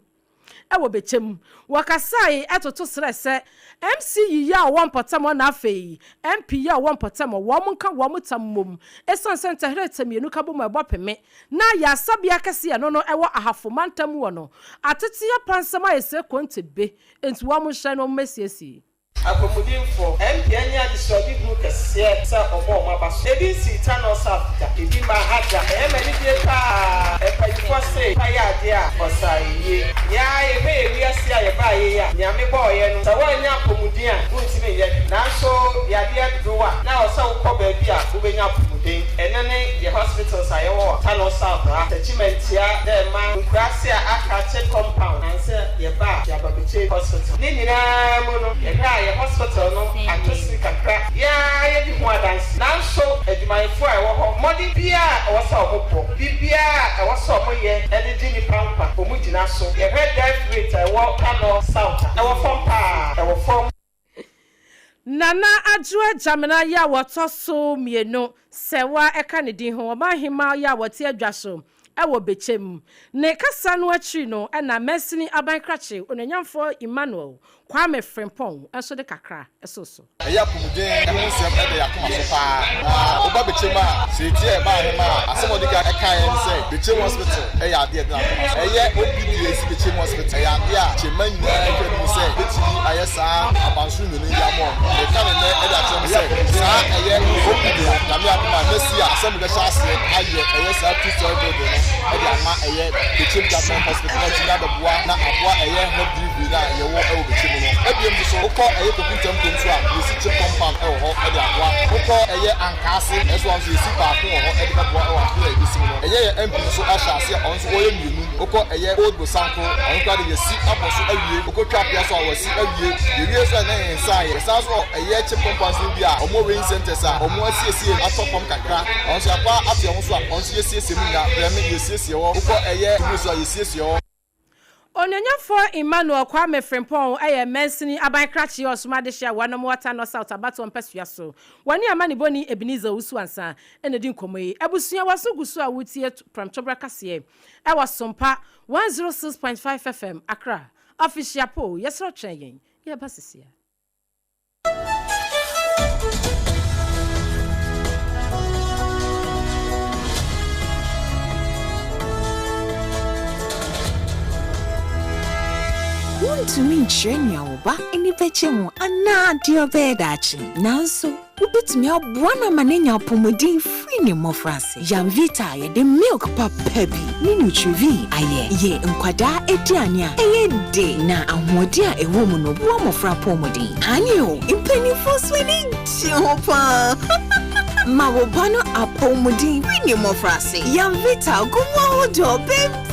ewo bechem wakasai etoto srese MC ya wonpotam na afei MP ya wonpotam wo monka wo mutamom esanse ntahreta mienu kabom ebopeme na ya sabia kase ya no ewo ahafomantam wo no atete ya pansama yese kontebe enti wo mo hye no mesiesi akomudinfo MP anya distribute mu kase sa obo mabaso ebi si Tano South ebi mahaja emani dieta epayifo se payade a osaiye ya ebe ewiase a yeba ye ya nyame boye no sawo anya akomudin a untime ye nanso yade doa na osa ukọ ba bi a ubenya akomudin enene the hospitals ayewo Tano South attachment ya dem ma nkrase a akache compound nanse yeba yababeche hospital ni nyina mu no ye hospital no atosi kakra ya ye di ho dance nanso adwumayefo a ewo ho modi bia owosa omopo bibia owosa omoye ede di ni pampa omugina so ye head death rate ewo Tano South ewo fompa ewo fom nana adwoa jamena ya wotoso mienu sewa eka ne din ho mahima ya wote adwaso ewo bechem ne kasa no akyi no na mesini abankrache onanyamfo Emmanuel Kwame Frimpong enso de kakra esoso eya pumuden ensem ede yakoma so pa oba bechem a seti e ba hema asomodika eka yen se bechem hospital eya ade na eye OPDS bechem hospital eya ade a chema nyina ekenu se betini ayesa abansu nenu yamo e ka ne ede atom se sa eye OPDS na me akoma mesi asomodika shase aye ayesa 2 building ede ama eye bechem government hospital na tina do boa na aboa eye no drive na ye wo e bechem ebiem so ukọ eye kokuntam kontu a yesi chip compound e ho e de aboa ukọ eye ankase eso anso yesi baako ho e de aboa e wa ko e bisi no eye MP so ahyase onso oye mienu ukọ eye old bosanko onko de yesi aboso awie ukọ twapia so awasi awie yewie so na yensa ye saso eye chip compound bi a omo wein centers a omo asiesie atopom kakra onso apa afi onso a onso yesiesie mu na breme yesiesie wo ukọ eye so yesiesie wo Onyanyafo Emmanuel Kwame Frimpong eye mensini abankrachi osumade hia wanom Tano South abato mpesua so wani amani boni Ebenezer Owusu-Ansa enedi nkomoyi abusua waso gusu a wutie pramchobra kase e wa SOMPA 106.5 FM Accra official poll yesro twen Yeah, pasisia. Want to mean Chenya oba any pechemo ana dio bedachi. Nanso ubitumi abwana manenya pomodin free ne mofrase. Yamvita ye de milk papebi ni nutrivi aye ye nkwada ediania eye de na ahodi a ewo mu no bo mofra pomodin. Anyo impeni for swini chopa. Mawobano apomodin free ne mofrase. Yamvita gumo do bebre.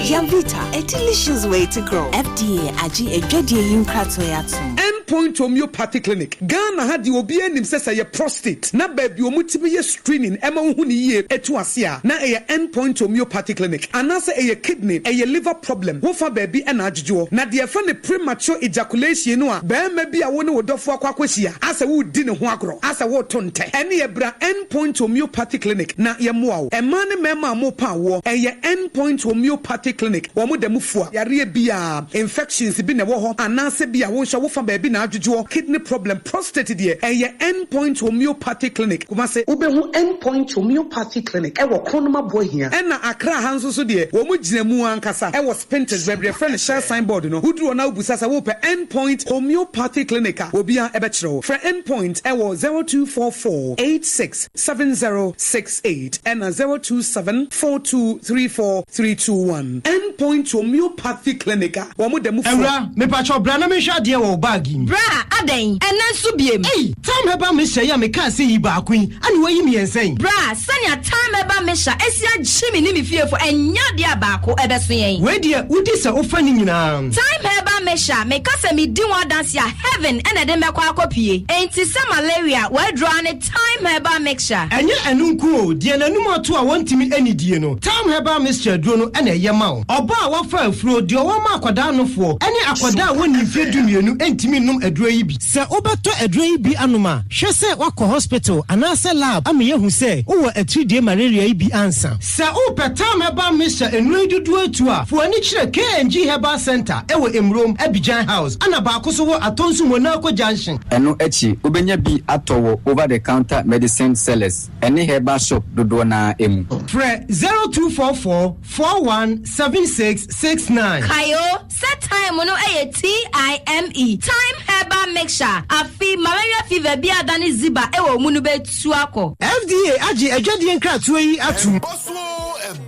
Yamvita, a delicious way to grow. FDA agi ejwadie yinkratoyatum. Endpoint Homeopathy Clinic. Ghana had the obie nim say your prostate. Na baby omutibe ye screening ema hu ni ye etu asia. Na e Endpoint Homeopathy Clinic. Anase e kidney, e liver problem. Wo fa baby e na adjujo. Na de fa ne premature ejaculation no a be ma bi a wo ne wodofo akwakwahia. Asa wo di ne ho agro. Asa wo tonte. Ene ye bra Endpoint Homeopathy Clinic. Na ye moa wo. E ma ne mema mo pa wo. E ye Endpoint Homeopathy Clinic. Womo de mufua yare bia infections bi na wo ho anase bia wo hwa wo fa ba bi na adwodwo kidney problem prostate de eye Endpoint Homeopathy Clinic kuma se obehu Endpoint Homeopathy Clinic e wo kronoma boy hia e na Accra hanso so de wo mu ginamu ankasa e wo Spinters bebre friend share signboard no huduro na obusa sa wo pe Endpoint Homeopathy Clinic obia e be kire for Endpoint e wo 0244 867068 and 0274234321 Endpoint Homeopathy Clinic. Womo dem fu. Ewra, me pacho bra na me hwa de wo bag im. Bra, aden. Ena nso biem. Hey, time heba me hya ya me ka se yi ba akun. Ani wayi me ensen. Bra, sanya time heba me hya esi agye me ni me fiefo enya de abako ebeso yen. We de udi se ofa ni nyina. Time heba me hya me ka se me di one dance ya heaven ena de me kwa akopie. Enti se malaria we draw ne time heba mixture. Enye enunku o, de nanum ato a wontimi anidie no. Time heba mixture duro no ena ye ma o. Oba a wafa afuro de o ma akwada anofo. Ene akwada a woni mfie dumienu entimi num aduro yi bi. Se obeto aduro yi bi anoma, hwe se wakọ hospital anase lab ameye hu se wo atridie malaria yi bi ansa. Se o petam heba mixture enuro dudu atu a, fo ani kire KNG Herbal Center ewo Emrom Abidjan House. Ana ba akoso wo atonsu Monaco Junction. Eno echi obenya bi atowo over the counter medicine sellers. Ene herbal shop dodo na emu. Fre 0244 417669. Kayo, set time no TIME. Time Herbal Mixture. Afi malaria fever bi adani ziba ewo munu be tuako. FDA agi ejwadie nkratoa yi atu.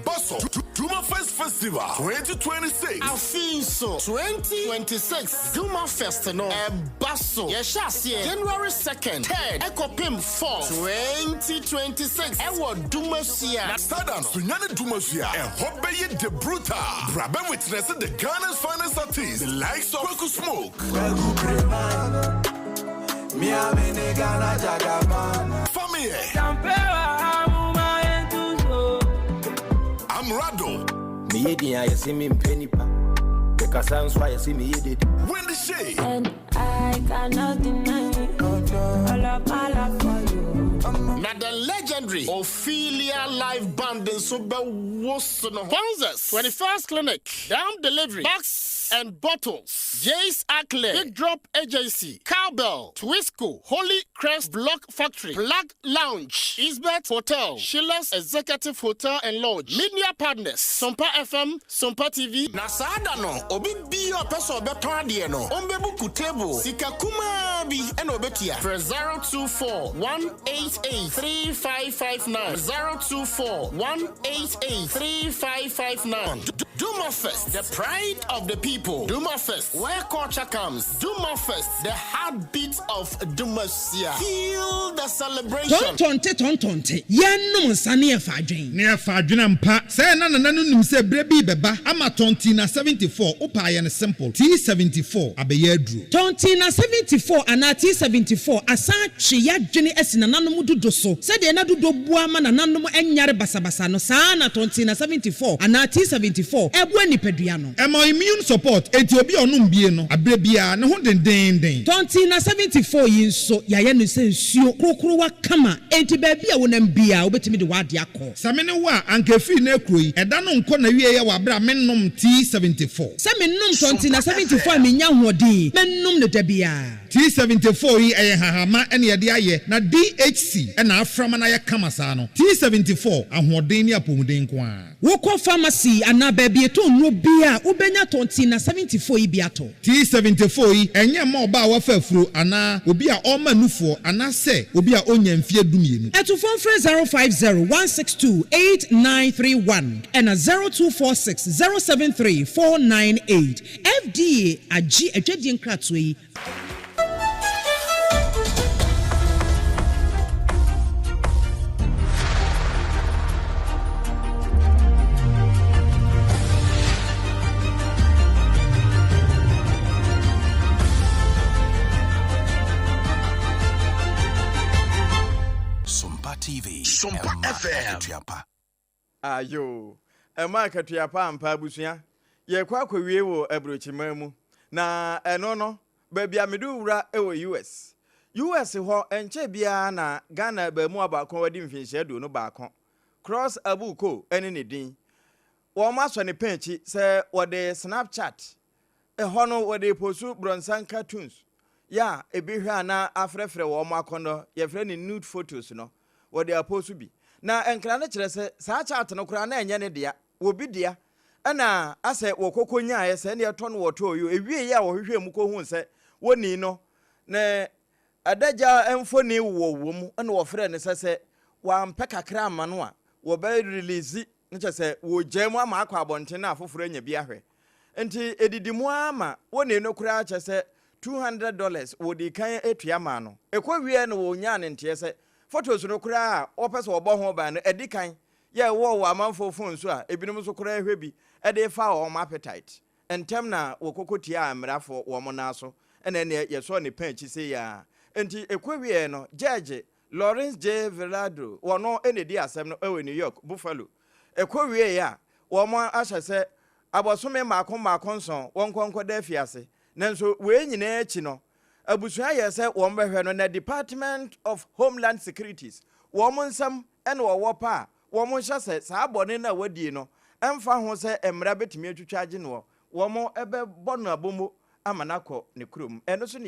Bosso Duma Fest Festival 2026. Afinso 2026 Duma Fest no Basso Yeshasie January 2nd 3rd Ekopim 4th 2026 Ewo Dumasia Stardom Sunyane Dumasia and Hobeye de Bruta Brabe witness the Ghana's finest artists the likes of Kwaku Smoke Family I'm Rado. Me I see me penipa. The Cassans why I see me did. When the shade. And I cannot deny all of my love for you. Now the legendary Ophelia live band in Super Wosono. Sponsors 21st Clinic, Down Delivery, Box and Bottles, Jace Ackley, Big Drop Agency, Cowbell, Twisco, Holy Crest Block Factory, Black Lounge, Isbeth Hotel, Sheila's Executive Hotel and Lodge, Media Partners, SOMPA FM, SOMPA TV. Nasada no, obi bi your person beto adie no. Ombebu kutebo, sika kuma bi eno betia. For 024-188-3559, 024-188-3559. Duma Fest, the pride of the people. Duma Fest, where culture comes. Duma Fest, the heartbeat of Dumasia. Feel the celebration. Tonte. Yenum sani efadwen. Ne efadwen mpa. Say na num se brebi beba. Ama tonti na 74. Opa ye ne simple. T74 abeye adru. Tonti na 74 ana T74 asa twe ya dwene esi na nanom dodo so. Se de na dodo bua ma na nanom enyare basabasa no sa na tonti na 74 ana T74 74 ɛboa nipadua no ɛma immune support enti obi onum bie no abre bia ne ho dendenden tonti na 74 yi nso yaye no se nsuo krokrowa kama enti ba bia wonam bia obetimi de wade akọ samene wo a ankafi na ekroyi ɛda no nkɔ na wie ye wa bra mennom T74 se mennom tonti na 74 menya hoɔden mennom ne da bia T74 yi ɛyɛ hahama ɛne yɛde ayɛ na DHC ɛna aframa na yɛ kama saa no T74 ahoɔden ne apɔmuden ko a wokɔ pharmacy ana baabi eto nwo bia wobenya tonti na 74 yi biato T74 yi ɛnyɛ ma ɔba a wafa afuro ana obi a ɔma nufoɔ ana sɛ obi a onya mfie dumienu ɛto phone 050162891 ɛna 0246073498 FDA agi adwadie nkratoyi yi SOMPA FM. Ayo. Ema katuapa ampa abusua. Ye kwa wie wo abrochima mu. Na eno no baabi amedu wura ewo US. US ho enche bia na Ghana ba mu abakon wadi mfinhye do no baakon. Cross abuko ene ne din. Wo ma so ne penchi se wode Snapchat. Eho no wode posu bronsan cartoons. Ya ebihwa na afrefre wo ma akono ye fre ne nude photos no. Wode aposu bi na enkra ne kire se saa chat no kura na enye ne dia wo bi dia ana ase wo kokonya aye se ne eto no woto yo ewie ya wo hwehwe mu ko hu se woni no ne adaja emfoni wo mu ana wo frɛ ne se wa mpe kakra ama no a wo be release ne che se wo gyamu ama akwa abonte na afoforo anya bi ahwe enti edidimu ama woni no kura che se $200 wo di kan etua ma no ekɔwie no wo nya ne nte se photos no kura opese obo ho ba no edikan ye wo amanfo phone so a ebinom so kura ehwe bi ede fa o ma appetite entem na wokokotia amrafo wo mo na so ene ne ye so ne panchi se ya enti ekwawie no Judge Lawrence J. Velado wono ene di asem no ewe New York Buffalo ekwawie ya wo mo ahye se abosome makon son wonkonko da fiase nanso we nyina echi no abusua yese wo mbehwe no na Department of Homeland Securities wo monsam ene wo pa wo monhye se saa bone na wadi no emfa ho se emra betimi atwitwa age no wo mo ebe bono abomo amanakọ ne kurom eno so